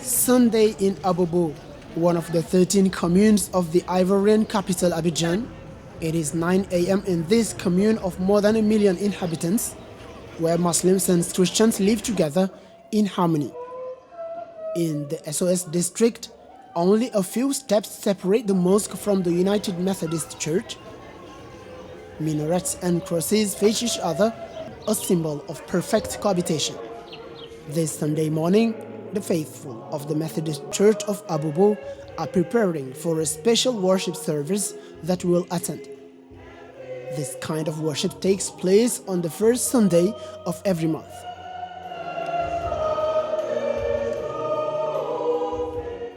Sunday in Abobo, one of the 13 communes of the Ivorian capital Abidjan. It is 9 a.m. in this commune of more than 1 million inhabitants, where Muslims and Christians live together in harmony. In the SOS district, only a few steps separate the mosque from the United Methodist Church. Minarets and crosses face each other, a symbol of perfect cohabitation. This Sunday morning, the faithful of the Methodist Church of Abobo are preparing for a special worship service that will attend. This kind of worship takes place on the first Sunday of every month.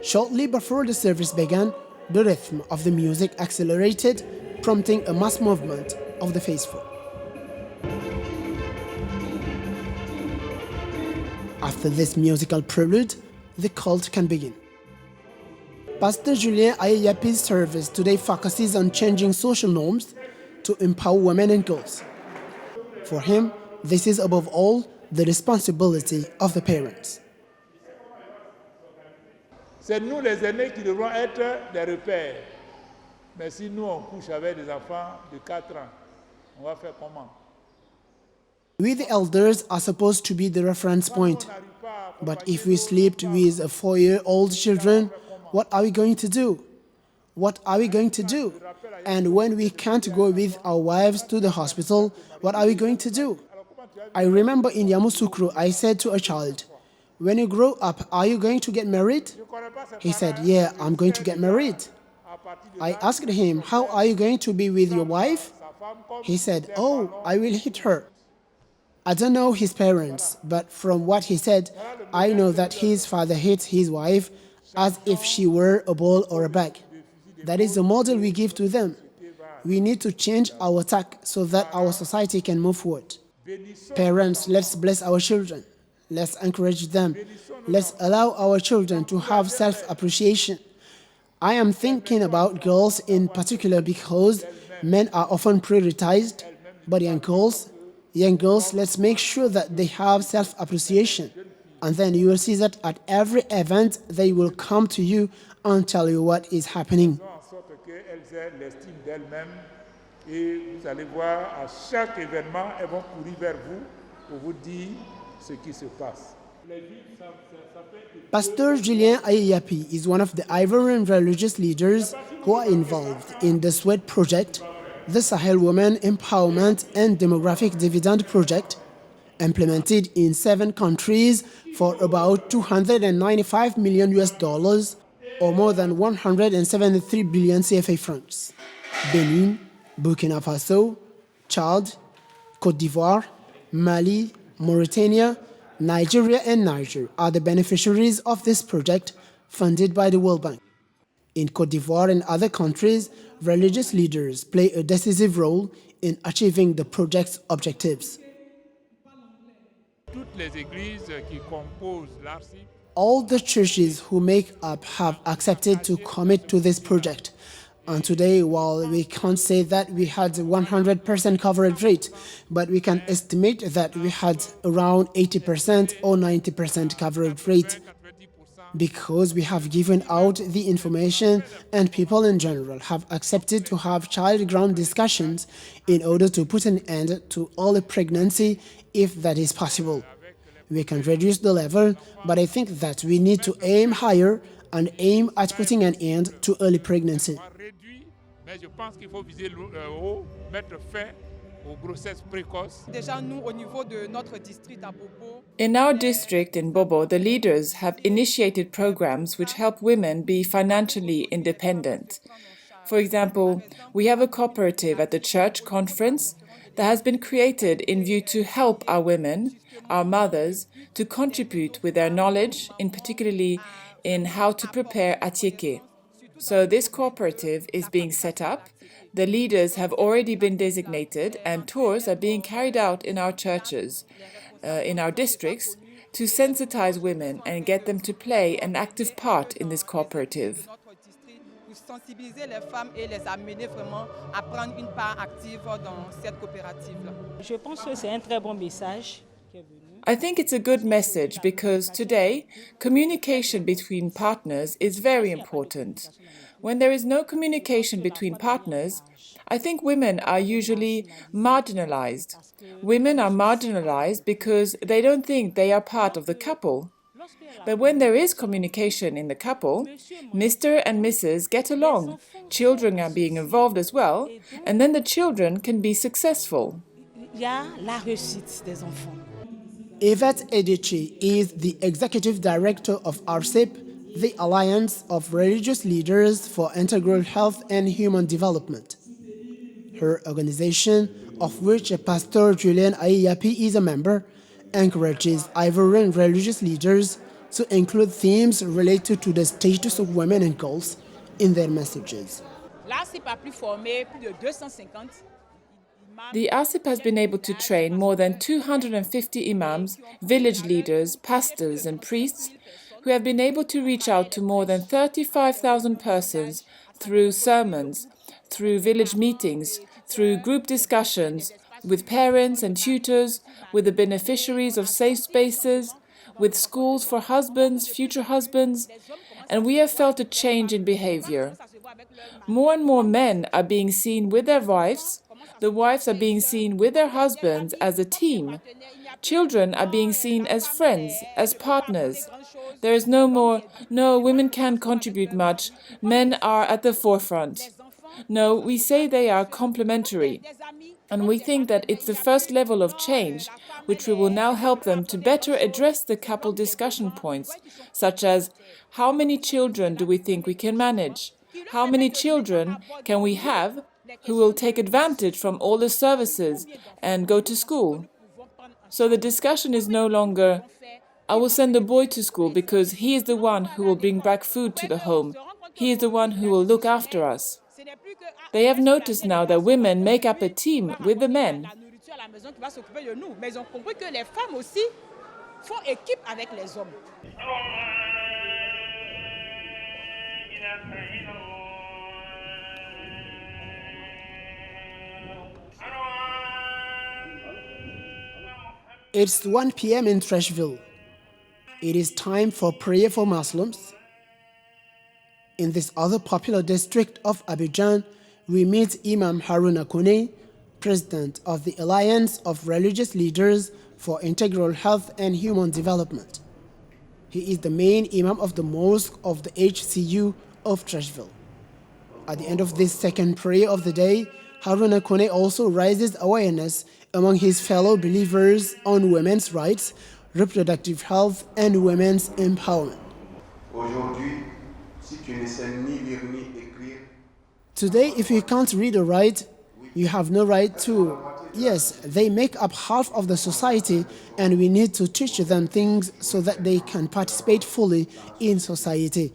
Shortly before the service began, the rhythm of the music accelerated, prompting a mass movement of the faithful. After this musical prelude, the cult can begin. Pastor Julien Ayeyapi's service today focuses on changing social norms to empower women and girls. For him, this is above all the responsibility of the parents. C'est nous les aînés qui devrons être des repères. Mais si nous on couche avec des enfants de 4 ans, on va faire comment? We the elders are supposed to be the reference point. But if we slept with 4-year-old children, what are we going to do? What are we going to do? And when we can't go with our wives to the hospital, what are we going to do? I remember in Yamoussoukro, I said to a child, "When you grow up, are you going to get married?" He said, "Yeah, I'm going to get married." I asked him, "How are you going to be with your wife?" He said, "Oh, I will hit her." I don't know his parents, but from what he said, I know that his father hit his wife as if she were a ball or a bag. That is the model we give to them. We need to change our tack so that our society can move forward. Parents, let's bless our children. Let's encourage them. Let's allow our children to have self-appreciation. I am thinking about girls in particular because men are often prioritized, but young girls, let's make sure that they have self-appreciation. And then you will see that at every event, they will come to you and tell you what is happening. L'estime d'elles-mêmes et vous allez voir à chaque événement elles vont courir vers vous pour vous dire ce qui se passe. Pastor Julien Ayeyapi is one of the Ivorian religious leaders who are involved in the SWEDD project, the Sahel Women Empowerment and Demographic Dividend project, implemented in 7 countries for about $295 million or more than 173 billion CFA francs. Benin, Burkina Faso, Chad, Côte D'Ivoire, Mali, Mauritania, Nigeria and Niger are the beneficiaries of this project funded by the World Bank. In Côte d'Ivoire and other countries, religious leaders play a decisive role in achieving the project's objectives. All the churches who make up have accepted to commit to this project. And today, while we can't say that we had 100% coverage rate, but we can estimate that we had around 80% or 90% coverage rate, because we have given out the information and people in general have accepted to have child-ground discussions in order to put an end to early pregnancy if that is possible. We can reduce the level, but I think that we need to aim higher and aim at putting an end to early pregnancy. In our district in Bobo, the leaders have initiated programs which help women be financially independent. For example, we have a cooperative at the church conference that has been created in view to help our women, our mothers, to contribute with their knowledge, in particularly in how to prepare atieke. So this cooperative is being set up. The leaders have already been designated and tours are being carried out in our churches, in our districts, to sensitize women and get them to play an active part in this cooperative. Sensibiliser les femmes et les amener vraiment à prendre une part active dans cette coopérative-là. Je pense que c'est un très bon message qui est venu. I think it's a good message because today, communication between partners is very important. When there is no communication between partners, I think women are usually marginalized. Women are marginalized because they don't think they are part of the couple. But when there is communication in the couple, Mr. and Mrs. get along, children are being involved as well, and then the children can be successful. Yvette Edici is the executive director of ARCIP, the Alliance of Religious Leaders for Integral Health and Human Development. Her organization, of which Pastor Julien Ayapi is a member, encourages Ivorian religious leaders to include themes related to the status of women and girls in their messages. The ASIP has been able to train more than 250 imams, village leaders, pastors and priests who have been able to reach out to more than 35,000 persons through sermons, through village meetings, through group discussions, with parents and tutors, with the beneficiaries of safe spaces, with schools for husbands, future husbands, and we have felt a change in behavior. More and more men are being seen with their wives. The wives are being seen with their husbands as a team. Children are being seen as friends, as partners. There is no more, no, women can't contribute much, men are at the forefront. No, we say they are complementary. And we think that it's the first level of change, which we will now help them to better address the couple discussion points, such as how many children do we think we can manage? How many children can we have who will take advantage from all the services and go to school? So the discussion is no longer, I will send the boy to school because he is the one who will bring back food to the home. He is the one who will look after us. They have noticed now that women make up a team with the men. It's 1 p.m. in Trashville. It is time for prayer for Muslims. In this other popular district of Abidjan, we meet Imam Haruna Kone, president of the Alliance of Religious Leaders for Integral Health and Human Development. He is the main imam of the mosque of the HCU of Trashville. At the end of this second prayer of the day, Haruna Kone also raises awareness among his fellow believers on women's rights, reproductive health, and women's empowerment. Today, if you can't read or write, you have no right to. Yes, they make up half of the society, and we need to teach them things so that they can participate fully in society.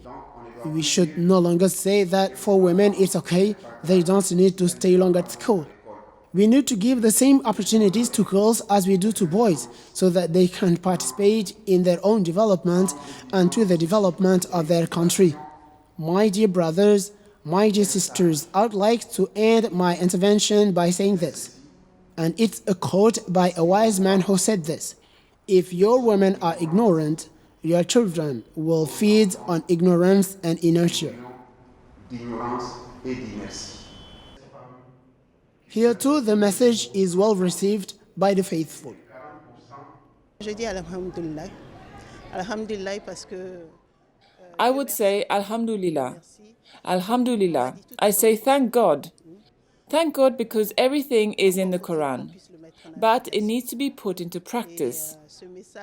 We should no longer say that for women it's okay, they don't need to stay long at school. We need to give the same opportunities to girls as we do to boys, so that they can participate in their own development and to the development of their country. My dear brothers, my dear sisters, I would like to end my intervention by saying this. And it's a quote by a wise man who said this: if your women are ignorant, your children will feed on ignorance and inertia. Here too, the message is well received by the faithful. I would say Alhamdulillah. Alhamdulillah. I say thank God. Thank God because everything is in the Quran. But it needs to be put into practice.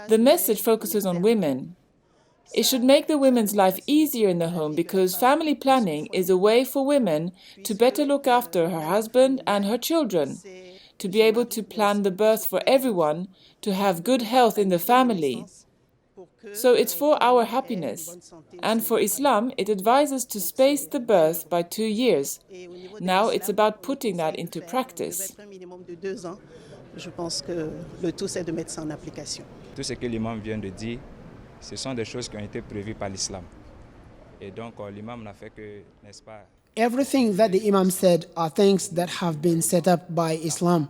The message focuses on women. It should make the women's life easier in the home because family planning is a way for women to better look after her husband and her children, to be able to plan the birth for everyone, to have good health in the family. So it's for our happiness. And for Islam, it advises to space the birth by 2 years. Now it's about putting that into practice. Tout ce que l'imam vient de dire, ce sont des choses qui ont été prévues par l'islam. Et donc l'imam n'a fait que, n'est-ce pas? Everything that the Imam said are things that have been set up by Islam.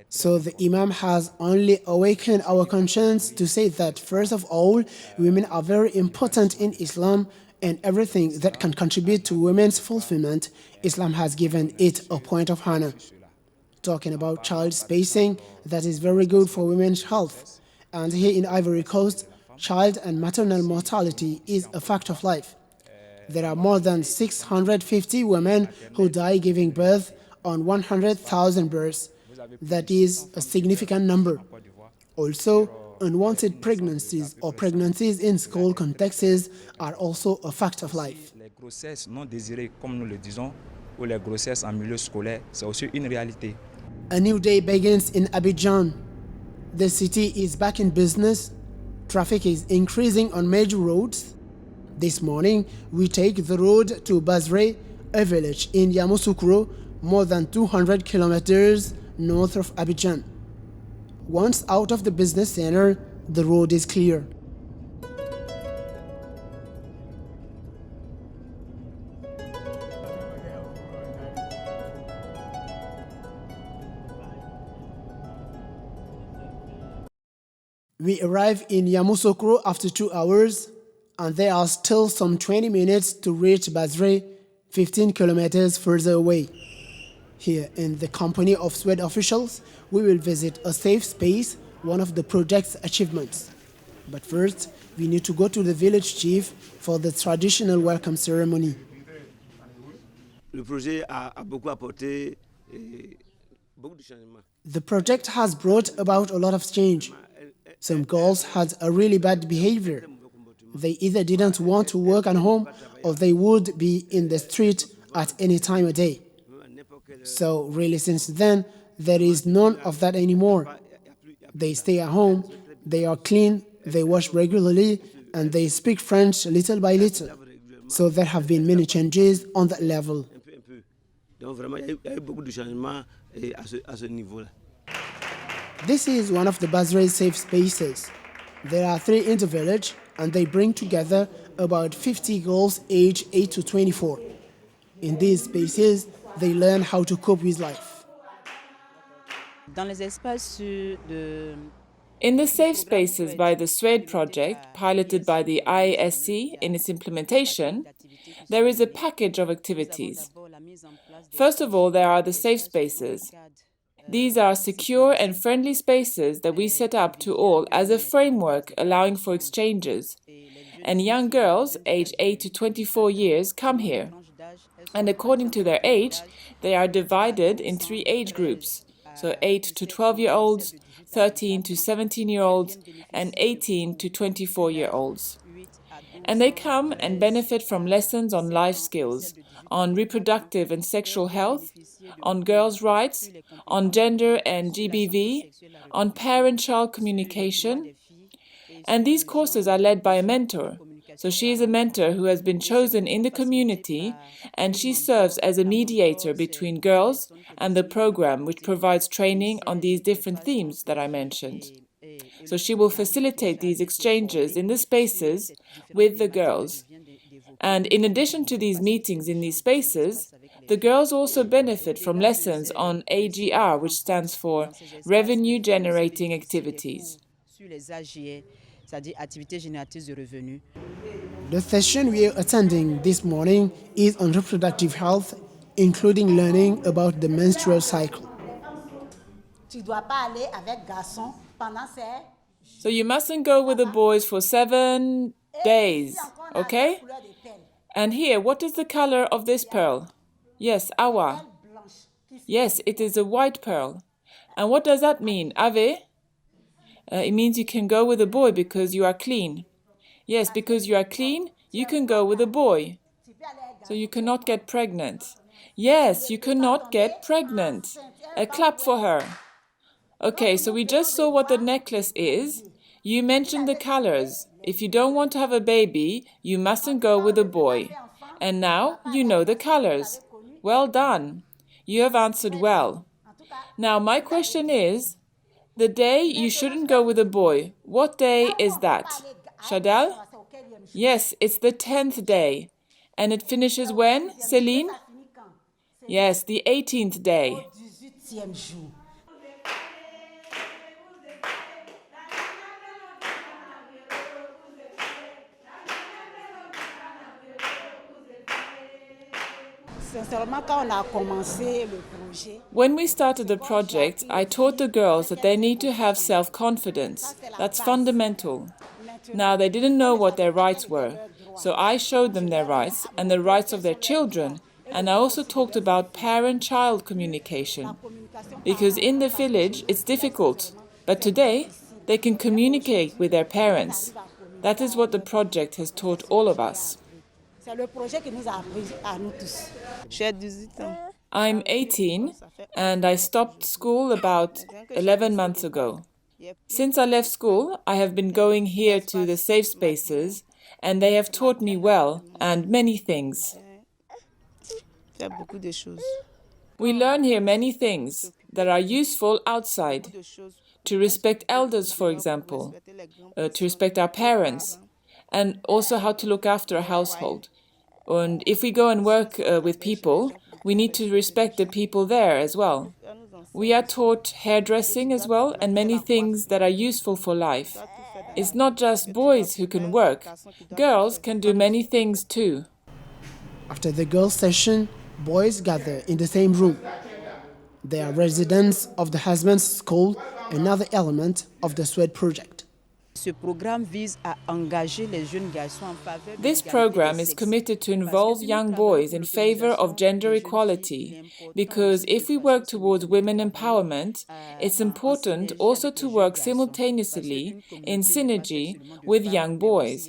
So the Imam has only awakened our conscience to say that, first of all, women are very important in Islam, and everything that can contribute to women's fulfillment, Islam has given it a point of honor. Talking about child spacing, that is very good for women's health. And here in Ivory Coast, child and maternal mortality is a fact of life. There are more than 650 women who die giving birth on 100,000 births. That is a significant number. Also, unwanted pregnancies or pregnancies in school contexts are also a fact of life. Les grossesses non désirées, comme nous le disons, ou les grossesses en milieu scolaire, c'est aussi une réalité. A new day begins in Abidjan. The city is back in business. Traffic is increasing on major roads. This morning, we take the road to Bazre, a village in Yamoussoukro, more than 200 kilometers north of Abidjan. Once out of the business center, the road is clear. We arrive in Yamoussoukro after 2 hours, and there are still some 20 minutes to reach Bazre, 15 kilometers further away. Here, in the company of SWED officials, we will visit a safe space, one of the project's achievements. But first, we need to go to the village chief for the traditional welcome ceremony. Le projet a beaucoup apporté beaucoup de changements. The project has brought about a lot of change. Some girls had a really bad behavior. They either didn't want to work at home or they would be in the street at any time of day. So really since then, there is none of that anymore. They stay at home, they are clean, they wash regularly, and they speak French little by little. So there have been many changes on that level. Donc vraiment, il y a eu beaucoup de changements à ce niveau-là. This is one of the Bazre's safe spaces. There are 3 in the village, and they bring together about 50 girls aged 8 to 24. In these spaces, they learn how to cope with life. Dans les espaces de In the safe spaces by the SWED project, piloted by the ISC in its implementation, there is a package of activities. First of all, there are the safe spaces. These are secure and friendly spaces that we set up to all as a framework allowing for exchanges. And young girls, aged 8 to 24 years, come here. And according to their age, they are divided in 3 age groups. So 8 to 12-year-olds, 13 to 17-year-olds, and 18 to 24-year-olds. And they come and benefit from lessons on life skills, on reproductive and sexual health, on girls' rights, on gender and GBV, on parent-child communication. And these courses are led by a mentor. So she is a mentor who has been chosen in the community, and she serves as a mediator between girls and the program, which provides training on these different themes that I mentioned. So she will facilitate these exchanges in the spaces with the girls. And in addition to these meetings in these spaces, the girls also benefit from lessons on AGR, which stands for Revenue Generating Activities. The session we are attending this morning is on reproductive health, including learning about the menstrual cycle. So you mustn't go with the boys for 7 days, okay? And here, what is the color of this pearl? Yes, awa. Yes, it is a white pearl. And what does that mean, ave? It means you can go with a boy because you are clean. Yes, because you are clean, you can go with a boy. So you cannot get pregnant. Yes, you cannot get pregnant. A clap for her. Okay, so we just saw what the necklace is. You mentioned the colors. If you don't want to have a baby, you mustn't go with a boy. And now you know the colors. Well done. You have answered well. Now my question is, the day you shouldn't go with a boy, what day is that? Shadal? Yes, it's the 10th day. And it finishes when, Céline? Yes, the 18th day. When we started the project, I taught the girls that they need to have self-confidence. That's fundamental. Now, they didn't know what their rights were, so I showed them their rights and the rights of their children, and I also talked about parent-child communication. Because in the village, it's difficult, but today, they can communicate with their parents. That is what the project has taught all of us. I'm 18 and I stopped school about 11 months ago. Since I left school, I have been going here to the safe spaces and they have taught me well and many things. We learn here many things that are useful outside. To respect elders, for example, to respect our parents, and also how to look after a household. And if we go and work with people, we need to respect the people there as well. We are taught hairdressing as well and many things that are useful for life. It's not just boys who can work. Girls can do many things too. After the girls' session, boys gather in the same room. They are residents of the husband's school, another element of the SWEDD project. This program is committed to involve young boys in favor of gender equality, because if we work towards women empowerment, it's important also to work simultaneously in synergy with young boys.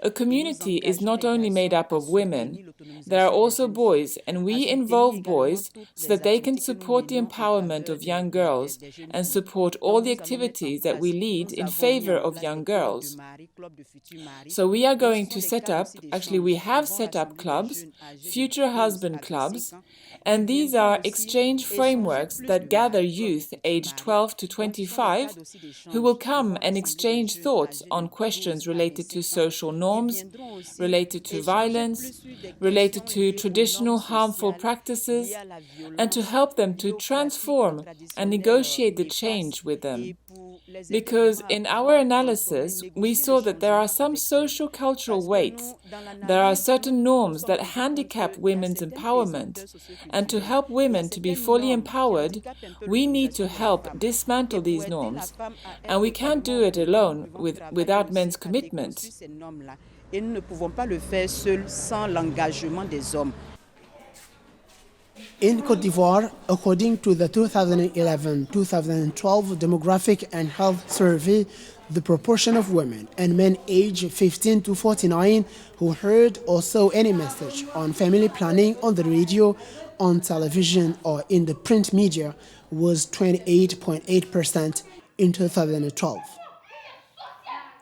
A community is not only made up of women, there are also boys, and we involve boys so that they can support the empowerment of young girls and support all the activities that we lead in favor of young girls. So we are going to set up, actually we have set up clubs, future husband clubs, and these are exchange frameworks that gather youth aged 12 to 25 who will come and exchange thoughts on questions related to social norms, related to violence, related to traditional harmful practices, and to help them to transform and negotiate the change with them. Because in our analysis, we saw that there are some social-cultural weights. There are certain norms that handicap women's empowerment. And to help women to be fully empowered, we need to help dismantle these norms. And we can't do it alone without men's commitment. In Côte d'Ivoire, according to the 2011-2012 Demographic and Health Survey, the proportion of women and men aged 15 to 49 who heard or saw any message on family planning on the radio, on television or in the print media was 28.8% in 2012.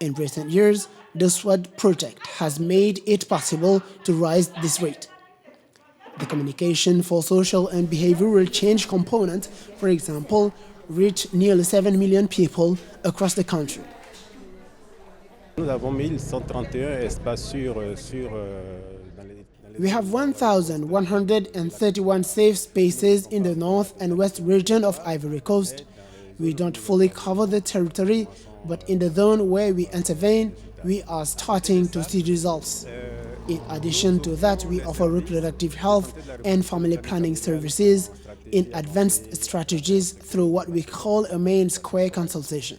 In recent years, the SWEDD project has made it possible to raise this rate. The communication for social and behavioral change component, for example, reached nearly 7 million people across the country. We have 1,131 safe spaces in the north and west region of Ivory Coast. We don't fully cover the territory, but in the zone where we intervene, we are starting to see results. In addition to that, we offer reproductive health and family planning services in advanced strategies through what we call a main square consultation.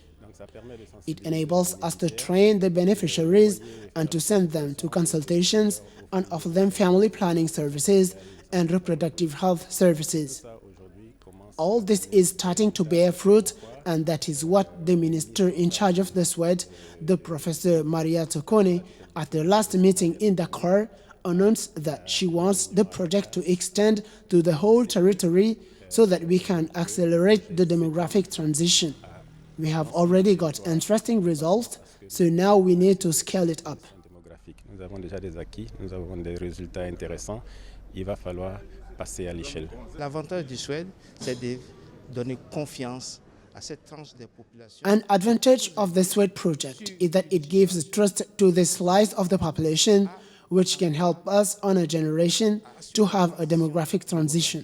It enables us to train the beneficiaries and to send them to consultations and offer them family planning services and reproductive health services. All this is starting to bear fruit, and that is what the minister in charge of the SWEDD, the Professor Maria Tokone, at the last meeting in Dakar, announced that she wants the project to extend to the whole territory so that we can accelerate the demographic transition. We have already got interesting results, so now we need to scale it up. Nous avons déjà des acquis, nous avons des résultats intéressants. Il va falloir passer à l'échelle. L'avantage du SWEDD, c'est de donner confiance à cette tranche de population. An advantage of the SWEDD project is that it gives trust to this slice of the population, which can help us on a generation to have a demographic transition.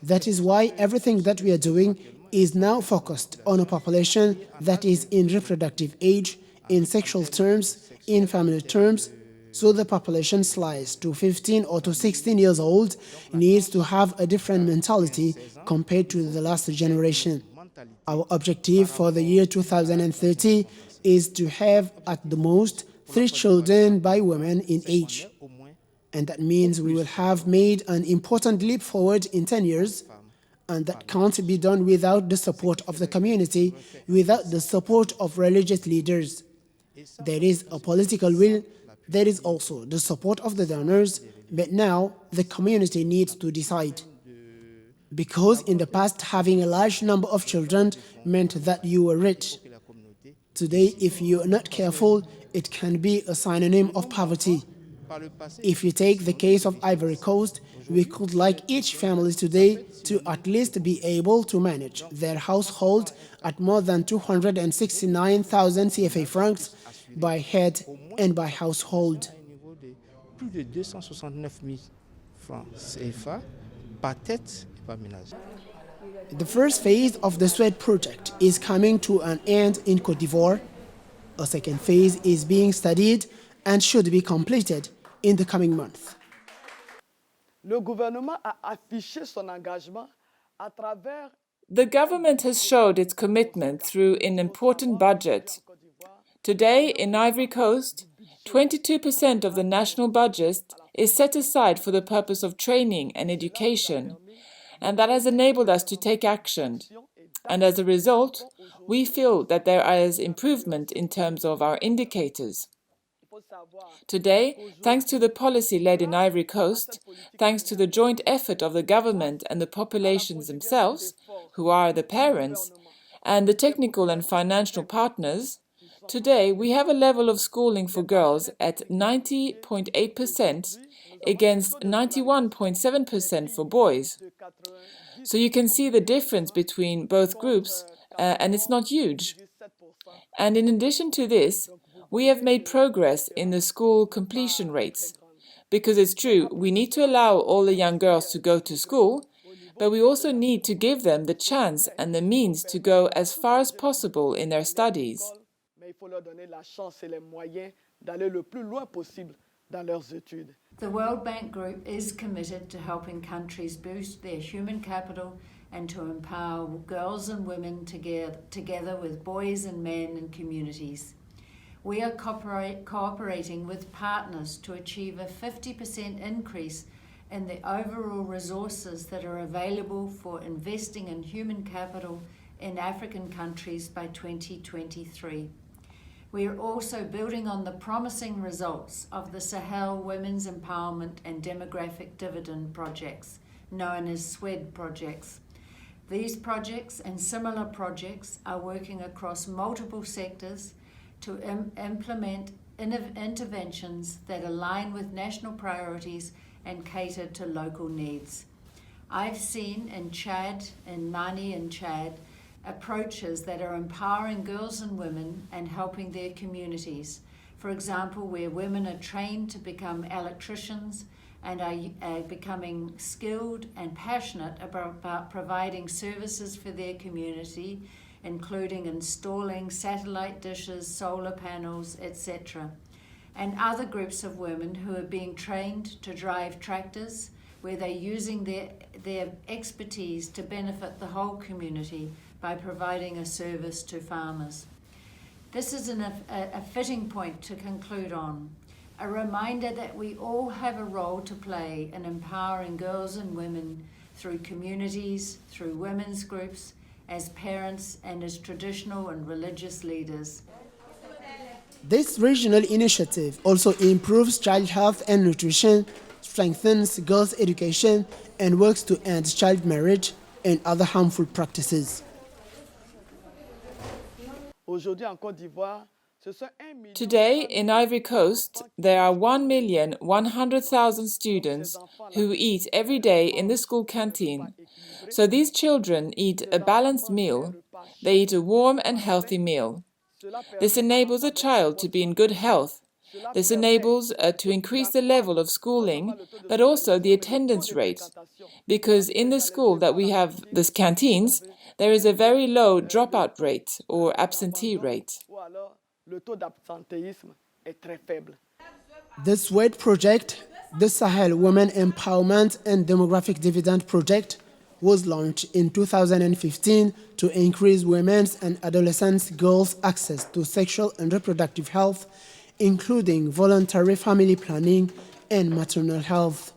That is why everything that we are doing is now focused on a population that is in reproductive age, in sexual terms, in family terms, So the population slice to 15 or to 16 years old needs to have a different mentality compared to the last generation. Our objective for the year 2030 is to have at the most 3 children by women in age. And that means we will have made an important leap forward in 10 years, and that can't be done without the support of the community, without the support of religious leaders. There is a political will, there is also the support of the donors, but now the community needs to decide. Because in the past, having a large number of children meant that you were rich. Today, if you are not careful, it can be a synonym of poverty. If you take the case of Ivory Coast, we could like each family today to at least be able to manage their household at more than 269,000 CFA francs by head and by household. Plus de 269 000 francs CFA par tête et par ménage. The first phase of the SWEDD project is coming to an end in Côte d'Ivoire. A second phase is being studied and should be completed in the coming month. Le gouvernement a affiché son engagement à travers. The government has showed its commitment through an important budget. Today, in Ivory Coast, 22% of the national budget is set aside for the purpose of training and education, and that has enabled us to take action. And as a result, we feel that there is improvement in terms of our indicators. Today, thanks to the policy led in Ivory Coast, thanks to the joint effort of the government and the populations themselves, who are the parents, and the technical and financial partners, today we have a level of schooling for girls at 90.8% against 91.7% for boys. So you can see the difference between both groups, and it's not huge. And in addition to this, we have made progress in the school completion rates. Because it's true, we need to allow all the young girls to go to school, but we also need to give them the chance and the means to go as far as possible in their studies. The World Bank Group is committed to helping countries boost their human capital and to empower girls and women together with boys and men and communities. We are cooperating with partners to achieve a 50% increase in the overall resources that are available for investing in human capital in African countries by 2023. We are also building on the promising results of the Sahel Women's Empowerment and Demographic Dividend projects, known as SWEDD projects. These projects and similar projects are working across multiple sectors to implement interventions that align with national priorities and cater to local needs. I've seen in Chad, in Mani and Chad, approaches that are empowering girls and women and helping their communities. For example, where women are trained to become electricians and are becoming skilled and passionate about providing services for their community, including installing satellite dishes, solar panels, etc. And other groups of women who are being trained to drive tractors, where they're using their expertise to benefit the whole community by providing a service to farmers. This is a fitting point to conclude on, a reminder that we all have a role to play in empowering girls and women through communities, through women's groups, as parents and as traditional and religious leaders. This regional initiative also improves child health and nutrition, strengthens girls' education, and works to end child marriage and other harmful practices. Today, in Ivory Coast, there are 1,100,000 students who eat every day in the school canteen. So these children eat a balanced meal. They eat a warm and healthy meal. This enables a child to be in good health. This enables to increase the level of schooling, but also the attendance rate. Because in the school that we have, the canteens, there is a very low dropout rate or absentee rate. The SWEDD project, the Sahel Women Empowerment and Demographic Dividend project, was launched in 2015 to increase women's and adolescent girls' access to sexual and reproductive health, including voluntary family planning and maternal health.